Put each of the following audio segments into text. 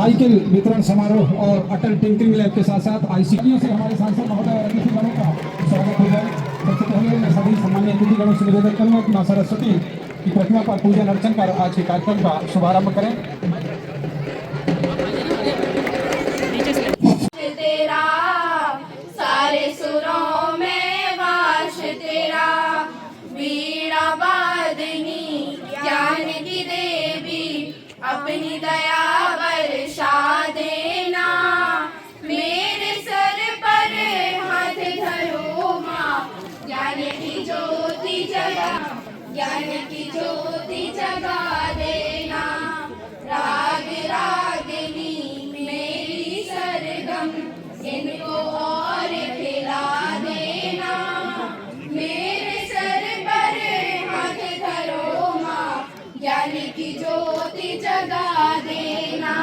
Cycle वितरण समारोह और अटल टिंकरिंग लैब के साथ साथ आईसीटीओ से हमारे सांसद महोदय और अतिथिगणों का स्वागत हो जाए। सबसे पहले मैं सभी सम्मानीय अतिथिगणों से निवेदन करूंगा कि मां सरस्वती की प्रतिमा पर पूजन अर्चन कर आज के कार्यक्रम का शुभारंभ करें। तेरा सारे सुरों में वास तेरा, वीणा वादनी ज्ञान की देवी, अपनी दया वर्षा देना। मेरे सर पर हाथ धरो माँ, ज्ञान की ज्योति जगा, ज्ञान की ज्योति जगा देना। राग रागिनी मेरी सरगम, इनको और खिला देना। मेरे सर पर हाथ धरो माँ, ज्ञान की ज्योति जगा देना,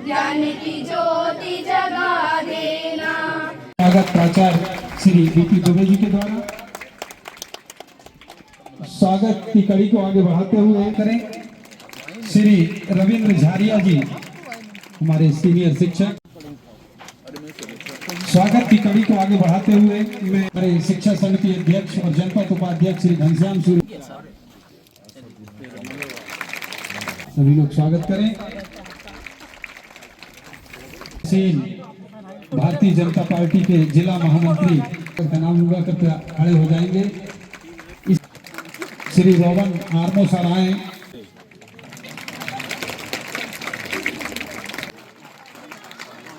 ज्ञान की ज्योति जगा देना। स्वागत प्राचार्य श्री बीपी दुबे जी के द्वारा। स्वागत की कड़ी को आगे बढ़ाते हुए करें श्री रविंद्र झारिया जी, हमारे सीनियर शिक्षक। स्वागत की कड़ी को आगे बढ़ाते हुए मैं हमारे शिक्षा समिति अध्यक्ष और जनपद उपाध्यक्ष श्री घनश्याम सूर्य, सभी लोग स्वागत करें। भारतीय जनता पार्टी के जिला महामंत्री का नाम लूंगा, कृपया खड़े हो जाएंगे। श्री रोवन आर्मो सर आए।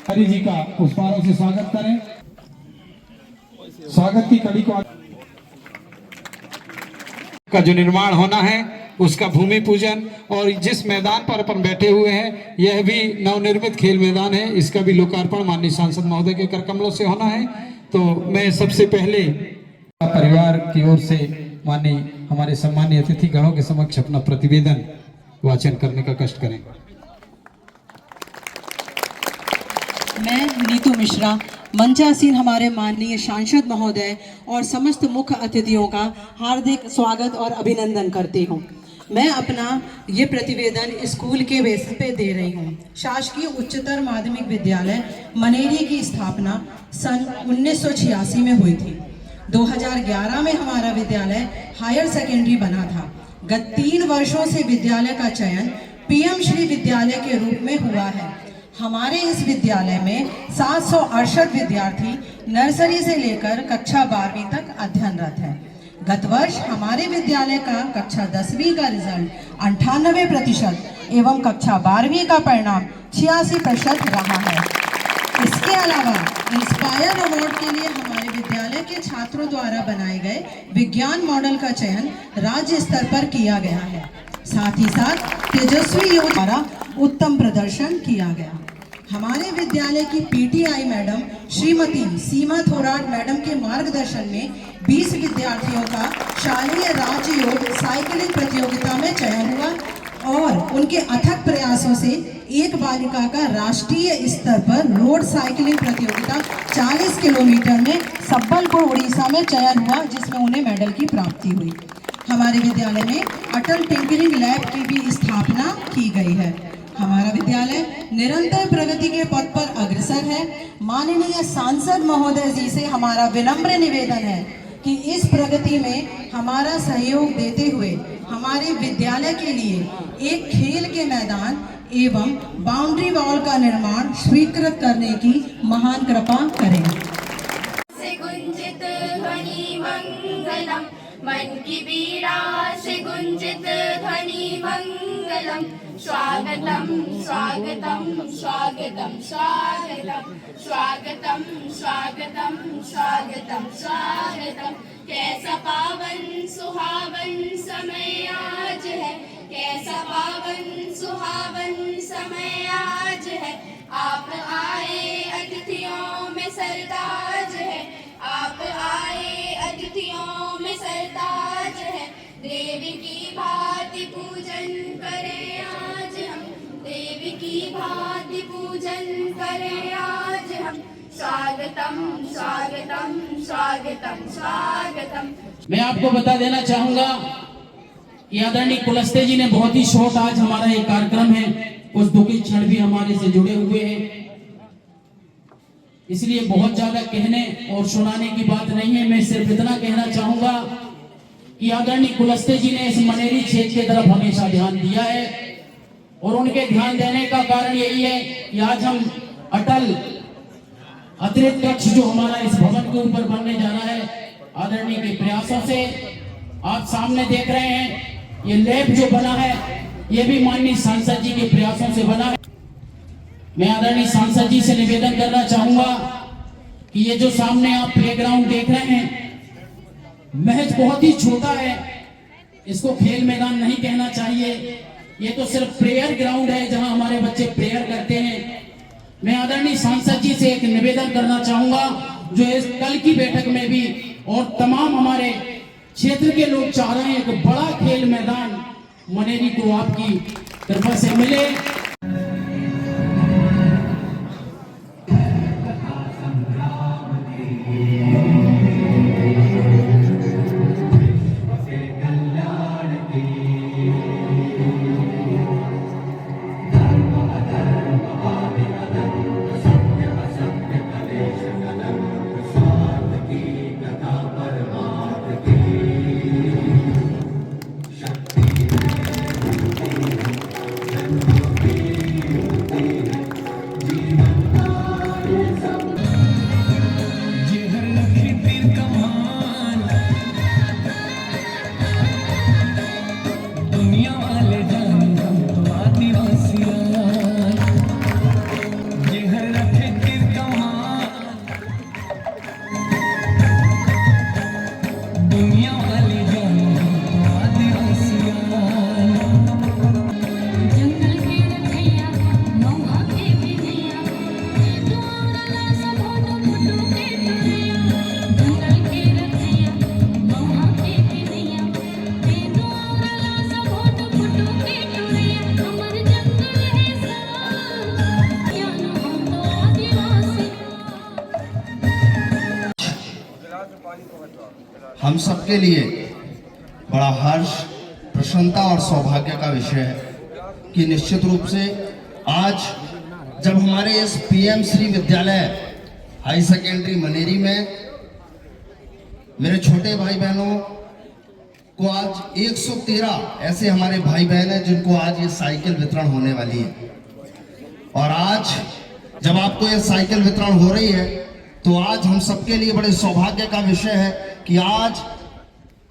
हरि जी का पुष्पारों से स्वागत करें। स्वागत की कड़ी का जो निर्माण होना है उसका भूमि पूजन, और जिस मैदान पर अपन बैठे हुए हैं यह भी नवनिर्मित खेल मैदान है, इसका भी लोकार्पण माननीय सांसद महोदय के कर कमलों से होना है। तो मैं सबसे पहले परिवार की ओर से माननीय हमारे सम्मानीय अतिथि गणों के समक्ष अपना प्रतिवेदन वाचन करने का कष्ट करें। मैं नीतू मिश्रा मंचासीन हमारे माननीय सांसद महोदय और समस्त मुख्य अतिथियों का हार्दिक स्वागत और अभिनंदन करती हूँ। मैं अपना ये प्रतिवेदन स्कूल के बेसिस पे दे रही हूँ। शासकीय उच्चतर माध्यमिक विद्यालय मनेरी की स्थापना सन 1986 में हुई थी। 2011 में हमारा विद्यालय हायर सेकेंडरी बना था। गत 3 वर्षों से विद्यालय का चयन पीएम श्री विद्यालय के रूप में हुआ है। हमारे इस विद्यालय में 768 विद्यार्थी नर्सरी से लेकर कक्षा 12वीं तक अध्ययनरत हैं। गत वर्ष हमारे विद्यालय का कक्षा 10वीं का रिजल्ट 98% एवं कक्षा 12वीं का परिणाम 86% रहा है। इसके अलावा इंस्पायर अवार्ड के लिए हमारे विद्यालय के छात्रों द्वारा बनाए गए विज्ञान मॉडल का चयन राज्य स्तर पर किया गया है। साथ ही साथ तेजस्वी योजना द्वारा उत्तम प्रदर्शन किया गया। हमारे विद्यालय की पीटीआई मैडम श्रीमती सीमा थोराट मैडम के मार्गदर्शन में 20 विद्यार्थियों का शालेय राज्य योग साइकिलिंग प्रतियोगिता में चयन हुआ और उनके अथक प्रयासों से एक बालिका का राष्ट्रीय स्तर पर रोड साइकिलिंग प्रतियोगिता 40 किलोमीटर में सम्बलपुर उड़ीसा में चयन हुआ, जिसमें उन्हें मेडल की प्राप्ति हुई। हमारे विद्यालय में अटल टिंकरिंग लैब की भी स्थापना की गई है। हमारा विद्यालय निरंतर प्रगति के पथ पर अग्रसर है। माननीय सांसद महोदय जी से हमारा विनम्र निवेदन है कि इस प्रगति में हमारा सहयोग देते हुए हमारे विद्यालय के लिए एक खेल के मैदान एवं बाउंड्री वॉल का निर्माण स्वीकृत करने की महान कृपा करें। से गुंजित ध्वनि मंगलम, मन की पीड़ा से गुंजित ध्वनि मंगलम। स्वागतम स्वागतम स्वागतम स्वागतम स्वागतम स्वागतम स्वागतम स्वागतम। कैसा पावन सुहावन समय आज है, कैसा पावन सुहावन समय आज है। आप आए अतिथियों में सरताज है, आप आए अतिथियों में सरताज है। देवी की भांति पूजन करें आज हम, देवी की भांति पूजन करें आज हम। स्वागतम स्वागतम स्वागतम स्वागतम। मैं आपको बता देना चाहूंगा कि आदरणीय कुलस्ते जी ने बहुत ही शॉर्ट आज हमारा ये कार्यक्रम है कुछ दुखी क्षण भी हमारे से जुड़े हुए हैं। इसलिए बहुत ज्यादा कहने और सुनाने की बात नहीं है, मैं सिर्फ इतना कहना चाहूंगा कि आदरणीय कुलस्ते जी ने इस मनेरी क्षेत्र की तरफ हमेशा ध्यान दिया है और उनके ध्यान देने का कारण यही है कि आज हम अटल अतिरिक्त कक्ष जो हमारा इस भवन के ऊपर बनने जा रहा है, आदरणीय के प्रयासों से आप सामने देख रहे हैं ये लैब जो बना है ये भी माननीय सांसद जी के प्रयासों से बना है। मैं आदरणीय सांसद जी से निवेदन करना चाहूंगा कि ये जो सामने आप प्लेग्राउंड देख रहे हैं महज बहुत ही छोटा है, इसको खेल मैदान नहीं कहना चाहिए, ये तो सिर्फ प्रेयर ग्राउंड है जहां हमारे बच्चे प्रेयर करते हैं। मैं आदरणीय सांसद जी से एक निवेदन करना चाहूंगा जो इस कल की बैठक में भी और तमाम हमारे क्षेत्र के लोग चाह रहे हैं एक बड़ा खेल मैदान मनेरी को आपकी कृपा से मिले। हम सबके लिए बड़ा हर्ष, प्रसन्नता और सौभाग्य का विषय है कि निश्चित रूप से आज जब हमारे इस पीएम श्री विद्यालय हाई सेकेंडरी मनेरी में मेरे छोटे भाई बहनों को आज 113 ऐसे हमारे भाई बहन हैं जिनको आज ये साइकिल वितरण होने वाली है। और आज जब आपको ये साइकिल वितरण हो रही है तो आज हम सबके लिए बड़े सौभाग्य का विषय है कि आज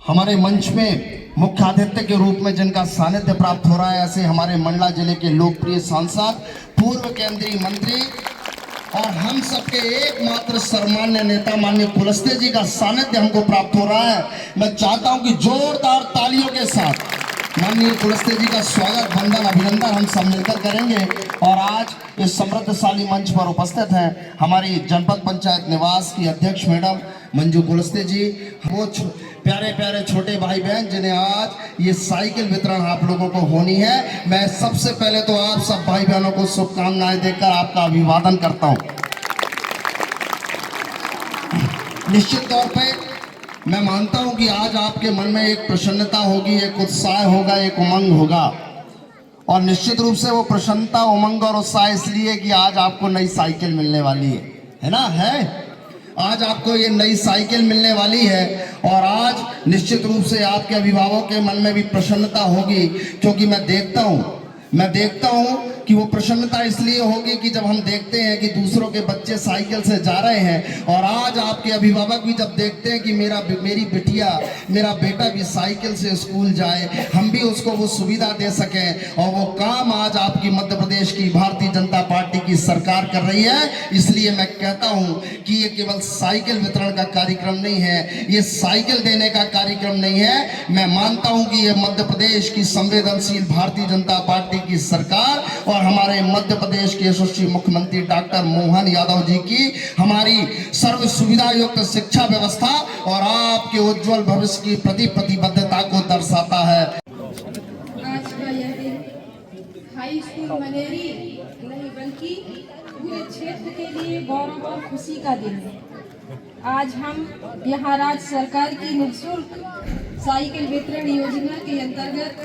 हमारे मंच में मुख्य अतिथि के रूप में जिनका सानिध्य प्राप्त हो रहा है, ऐसे हमारे मंडला जिले के लोकप्रिय सांसद, पूर्व केंद्रीय मंत्री और हम सबके एकमात्र सम्मान्य नेता माननीय कुलस्ते जी का सानिध्य हमको प्राप्त हो रहा है। मैं चाहता हूं कि जोरदार तालियों के साथ माननीय कुलस्ते जी का स्वागत, वंदन, अभिनंदन हम सब मिलकर करेंगे। और आज इस समृद्धशाली मंच पर उपस्थित हैं हमारी जनपद पंचायत निवास की अध्यक्ष मैडम मंजू कुलस्ते जी, वो प्यारे प्यारे छोटे भाई बहन जिन्हें आज ये साइकिल वितरण आप लोगों को होनी है। मैं सबसे पहले तो आप सब भाई बहनों को शुभकामनाएं देकर आपका अभिवादन करता हूं। निश्चित तौर पे मैं मानता हूं कि आज आपके मन में एक प्रसन्नता होगी, एक उत्साह होगा, एक उमंग होगा। और निश्चित रूप से वो प्रसन्नता, उमंग और उत्साह इसलिए कि आज आपको नई साइकिल मिलने वाली है ना? है आज आपको ये नई साइकिल मिलने वाली है। और आज निश्चित रूप से आपके अभिभावकों के मन में भी प्रसन्नता होगी, क्योंकि मैं देखता हूं कि वो प्रसन्नता इसलिए होगी कि जब हम देखते हैं कि दूसरों के बच्चे साइकिल से जा रहे हैं और आज आपके अभिभावक भी जब देखते हैं कि मेरी बिटिया, मेरा बेटा भी साइकिल से स्कूल जाए, हम भी उसको वो सुविधा दे सकें। और वो काम आज आपकी मध्य प्रदेश की भारतीय जनता पार्टी की सरकार कर रही है। इसलिए मैं कहता हूं कि ये केवल साइकिल वितरण का कार्यक्रम नहीं है, ये साइकिल देने का कार्यक्रम नहीं है। मैं मानता हूं कि ये मध्य प्रदेश की संवेदनशील भारतीय जनता पार्टी की सरकार और हमारे मध्य प्रदेश के यशस्वी मुख्यमंत्री डॉक्टर मोहन यादव जी की हमारी सर्व सुविधा युक्त शिक्षा व्यवस्था और आपके उज्जवल भविष्य की प्रति प्रतिबद्धता को दर्शाता है। आज का यह दिन हाई स्कूल मनेरी नहीं बल्कि पूरे क्षेत्र के लिए गौरव और खुशी का दिन है। आज हम यहाँ राज्य सरकार की निःशुल्क साइकिल वितरण योजना के अंतर्गत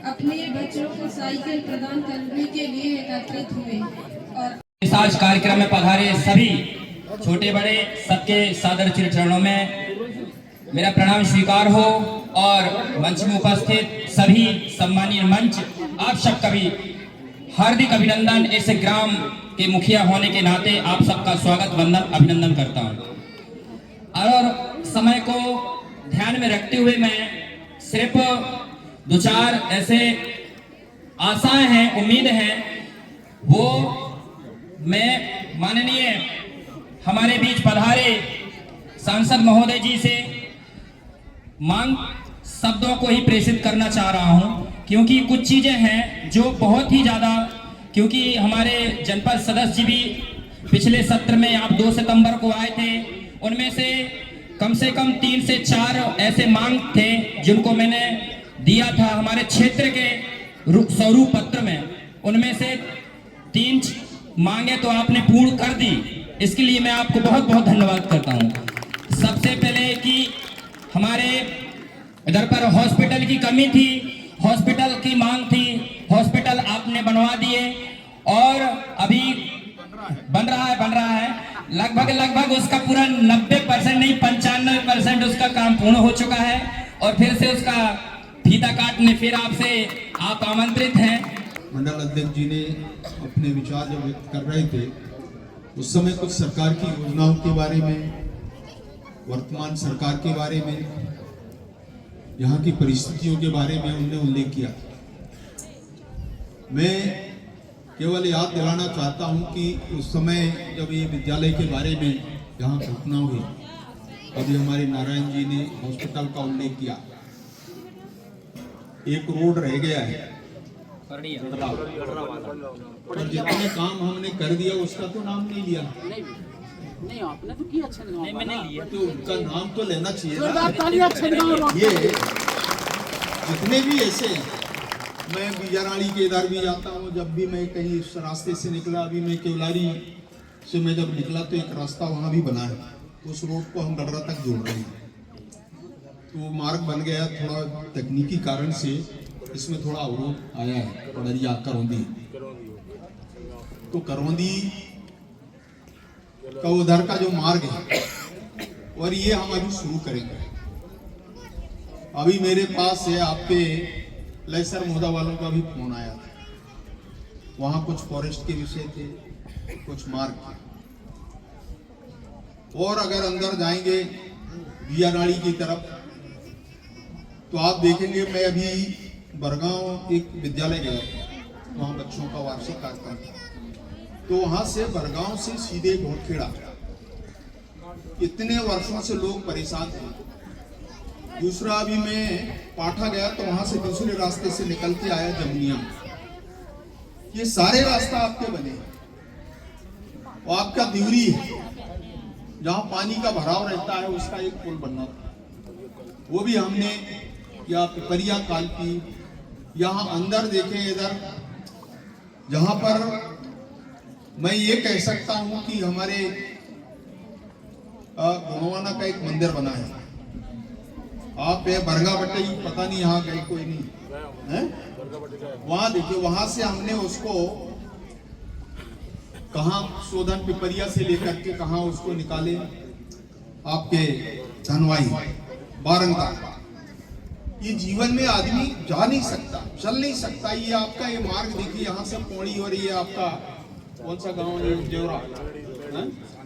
अपने बच्चों को साइकिल प्रदान करने के लिए एकत्रित हुए और इस आज कार्यक्रम में पधारे सभी छोटे बड़े सबके सादर चरणों में मेरा प्रणाम स्वीकार हो और मंच में उपस्थित सभी सम्मानीय मंच आप सबका भी हार्दिक अभिनंदन। इस ग्राम के मुखिया होने के नाते आप सबका स्वागत वंदन अभिनंदन करता हूं। और समय को ध्यान में रखते हुए मैं सिर्फ दो चार ऐसे आशाएं हैं, उम्मीद हैं, वो मैं माननीय हमारे बीच पधारे सांसद महोदय जी से मांग शब्दों को ही प्रेषित करना चाह रहा हूं, क्योंकि कुछ चीजें हैं जो बहुत ही ज्यादा, क्योंकि हमारे जनपद सदस्य जी भी पिछले सत्र में आप 2 सितंबर को आए थे, उनमें से कम 3 से 4 ऐसे मांग थे जिनको मैंने दिया था हमारे क्षेत्र के स्वरूप पत्र में। उनमें से 3 मांगे तो आपने पूर्ण कर दी, इसके लिए मैं आपको बहुत बहुत धन्यवाद करता हूं। सबसे पहले कि हमारे इधर पर हॉस्पिटल की कमी थी, हॉस्पिटल की मांग थी, हॉस्पिटल आपने बनवा दिए और अभी बन रहा है लगभग उसका पूरा 90% नहीं 95% उसका काम पूर्ण हो चुका है और फिर से उसका फीता काटने फिर आपसे आप आमंत्रित हैं। मंडल अध्यक्ष जी ने अपने विचार जब व्यक्त कर रहे थे उस समय कुछ सरकार की योजनाओं के बारे में, वर्तमान सरकार के बारे में, यहाँ की परिस्थितियों के बारे में उन्होंने उल्लेख किया। मैं केवल याद दिलाना चाहता हूँ कि उस समय जब ये विद्यालय के बारे में यहाँ घटना हुई, अभी हमारे नारायण जी ने हॉस्पिटल का उल्लेख किया, एक रोड रह गया है और जितने काम हमने कर दिया उसका तो नाम नहीं लिया। नहीं आपने तो किया, अच्छा नहीं मैंने लिया, तो उनका नाम तो लेना चाहिए ना। ये जितने भी ऐसे, मैं बीजाराड़ी के इधर भी जाता हूँ, जब भी मैं कहीं इस रास्ते से निकला, अभी मैं केवलारी से मैं जब निकला तो एक रास्ता वहाँ भी बना है, उस रोड को हम गडरा तक जोड़ रहे हैं। तो वो मार्ग बन गया, थोड़ा तकनीकी कारण से इसमें थोड़ा अवरोध आया है। पड़रिया करौंदी, तो करौंदी का उधर का जो मार्ग है और ये हम अभी शुरू करेंगे। अभी मेरे पास है आपके लैसर मोदा वालों का भी फोन आया था, वहां कुछ फॉरेस्ट के विषय थे, कुछ मार्ग, और अगर अंदर जाएंगे बियानाड़ी की तरफ तो आप देखेंगे, मैं अभी बरगांव एक विद्यालय गया था, वहाँ बच्चों का वार्षिक कार्यक्रम था, तो वहां से बरगांव से सीधे घोड़खेड़ा, इतने वर्षों से लोग परेशान थे। दूसरा अभी मैं पाठा गया तो वहां से दूसरे रास्ते से निकल के आया जमुनिया, ये सारे रास्ता आपके बने और आपका दिवरी है जहां पानी का भराव रहता है, उसका एक पुल बनना था, वो भी हमने, या पिपरिया कालपी, यहाँ अंदर देखें इधर, जहां पर मैं ये कह सकता हूं कि हमारे गुणवाना का एक मंदिर बना है, आप बरगा बट्टी, पता नहीं यहाँ गए कोई नहीं है, वहां देखिए, वहां से हमने उसको कहाँ शोधन पिपरिया से लेकर के कहाँ उसको निकाले, आपके धनवाई बारंगा। ये जीवन में आदमी जा नहीं सकता, चल नहीं सकता। ये आपका ये मार्ग देखिए, यहाँ से पौड़ी, और ये आपका कौन सा गांव है, जेवरा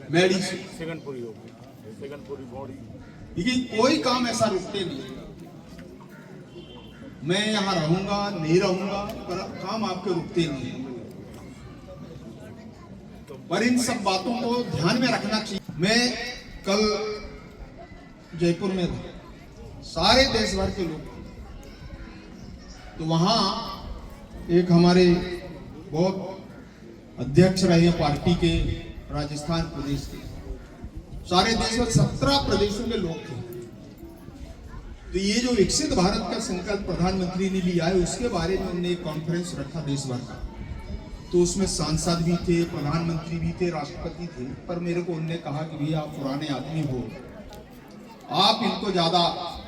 मैडी, लेकिन कोई काम ऐसा रुकते नहीं। मैं यहाँ रहूंगा नहीं रहूंगा, पर काम आपके रुकते नहीं। पर इन सब बातों को ध्यान में रखना चाहिए। मैं कल जयपुर में था, सारे देश भर के लोग, तो वहां एक हमारे बहुत अध्यक्ष रहे पार्टी के राजस्थान प्रदेश के, सारे देश में 17 प्रदेशों के लोग थे। तो ये जो विकसित भारत का संकल्प प्रधानमंत्री ने लिया है, उसके बारे में उन्होंने एक कॉन्फ्रेंस रखा देश भर का, तो उसमें सांसद भी थे, प्रधानमंत्री भी थे, राष्ट्रपति थे। पर मेरे को उन्होंने कहा कि भैया आप पुराने आदमी हो, आप इनको ज्यादा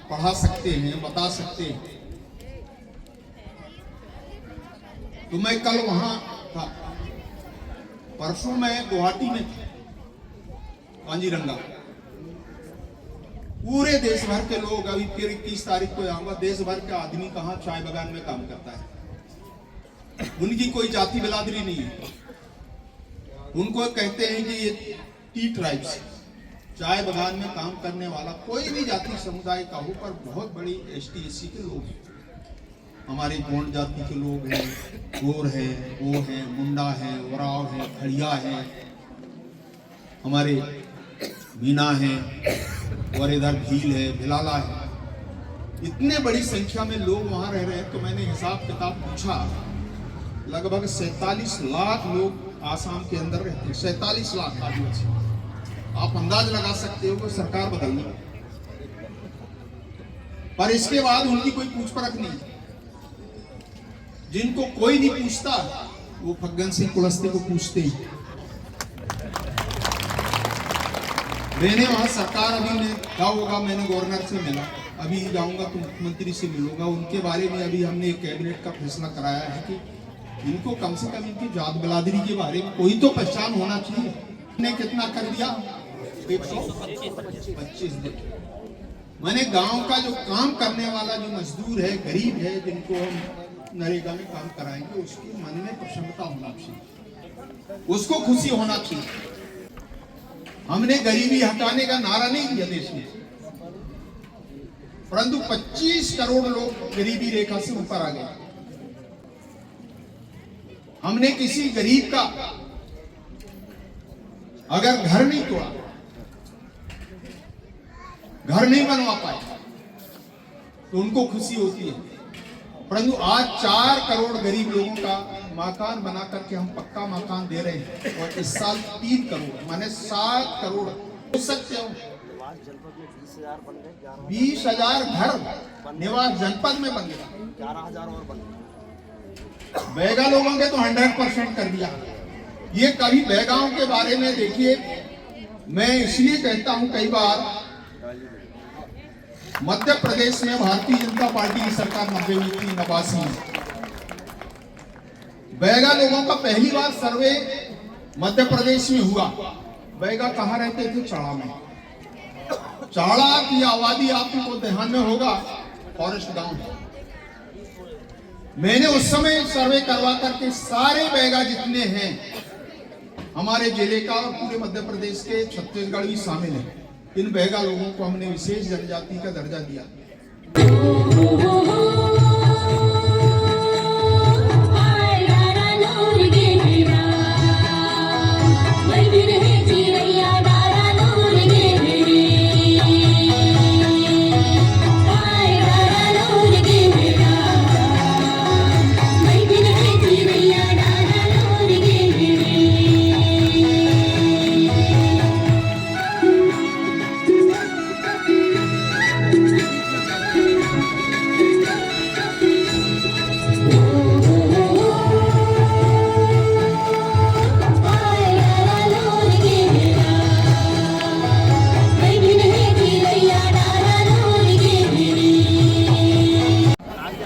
पढ़ा सकते हैं, बता सकते हैं। तो मैं कल वहां था, परसों मैं गुवाहाटी में था, कांजीरंगा। पूरे देश भर के लोग, अभी फिर 21 तारीख को आऊंगा, देश भर के आदमी कहाँ चाय बागान में काम करता है। उनकी कोई जाति बिरादरी नहीं है। उनको कहते हैं कि ये टी ट्राइब्स, चाय बागान में काम करने वाला कोई भी जाति समुदाय का हो, पर बहुत बड़ी ST SC के लोग हैं। हमारे गोंड जाति के लोग हैं, गोर है, वो है, मुंडा है, उराव है, खड़िया है, हमारे मीना है, और इधर भील है, भिलाला है। इतने बड़ी संख्या में लोग वहां रह रहे हैं। तो मैंने हिसाब किताब पूछा, लगभग 47 लाख लोग आसाम के अंदर रहते हैं। 47 लाख आदिवासी। आप अंदाज लगा सकते हो कि सरकार बदलनी, पर इसके बाद उनकी कोई पूछ परख नहीं। जिनको कोई नहीं पूछता वो फग्गन सिंह कुलस्ते को पूछते ही। मैंने वहां सरकार अभी में क्या होगा, मैंने गवर्नर से मिला, अभी जाऊंगा तो मुख्यमंत्री से मिलूंगा। उनके बारे में अभी हमने एक कैबिनेट का फैसला कराया है कि इनको कम से कम इनकी जात बिरादरी के बारे में कोई तो पहचान होना चाहिए। ने कितना कर दिया, 125 दिन। मैंने गांव का जो काम करने वाला जो मजदूर है, गरीब है, जिनको हम नरेगा में काम कराएंगे, उसके मन में प्रसन्नता होना चाहिए, उसको खुशी होना चाहिए। हमने गरीबी हटाने का नारा नहीं दिया देश में, परंतु 25 करोड़ लोग गरीबी रेखा से ऊपर आ गए। हमने किसी गरीब का अगर घर नहीं तोड़ा, घर नहीं बनवा पाए, तो उनको खुशी होती है। परंतु आज 4 करोड़ गरीब लोगों का मकान बना करके हम पक्का मकान दे रहे हैं, और इस साल 3 करोड़ माने 7 करोड़ हो सकते हो। 20,000 घर निवास जनपद में बन गया, 11,000 और बन गया। बैगा लोगों के तो 100% कर दिया। ये कभी बैगाओं के बारे में देखिए, मैं इसलिए कहता हूं, कई बार मध्य प्रदेश में भारतीय जनता पार्टी की सरकार 89 में बैगा लोगों का पहली बार सर्वे मध्य प्रदेश में हुआ। बैगा कहाँ रहते थे? चाड़ा में। चाड़ा की आबादी आपको ध्यान में होगा, फॉरेस्ट गांव। मैंने उस समय सर्वे करवा करके सारे बैगा जितने हैं हमारे जिले का और पूरे मध्य प्रदेश के, छत्तीसगढ़ भी शामिल है, इन बैगा लोगों को हमने विशेष जनजाति का दर्जा दिया।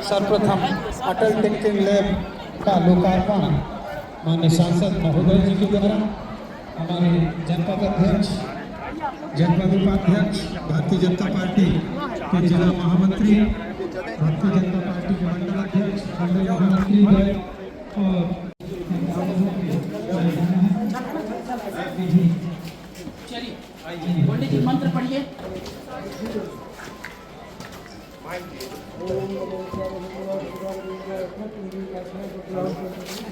सर्वप्रथम अटल टिंकरिंग लैब का लोकार्पण माननीय सांसद महोदय जी के द्वारा हमारे जनपद अध्यक्ष, जनपद उपाध्यक्ष, भारतीय जनता पार्टी के जिला महामंत्री, भारतीय जनता पार्टी के मंडल अध्यक्ष, मंडल महामंत्री और चलिए पंडित जी मंत्र पढ़िए।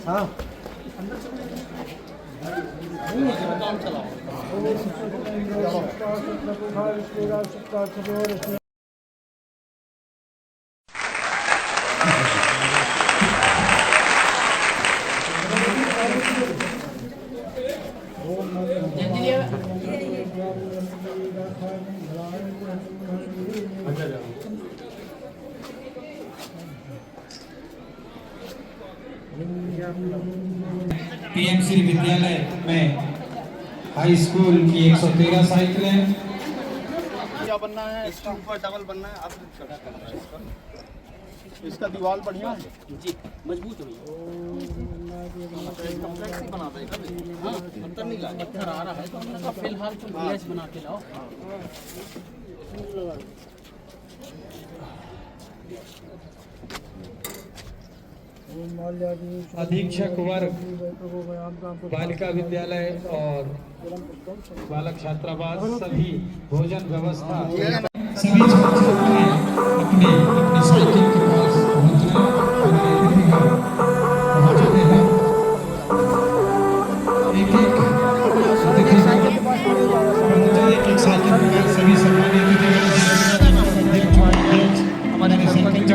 हाँ पीएमसी विद्यालय में हाई स्कूल की 113 साइकिलें। क्या बनना है? इसके ऊपर डबल बनना है। आप इसका दीवार बढ़िया है। जी मजबूत है हाँ, पत्थर आ रहा है तो हमने कहा फिलहाल तुम गैस बना के लाओ। अधीक्षक वर्ग बालिका विद्यालय और बालक छात्रावास सभी भोजन व्यवस्था सभी छात्र अपने अपने साइकिल के पास पहुंचना और पहुंचते हैं। एक एक साइकिल के पास सभी सम्मानित अतिथिगण हमारे सरपंच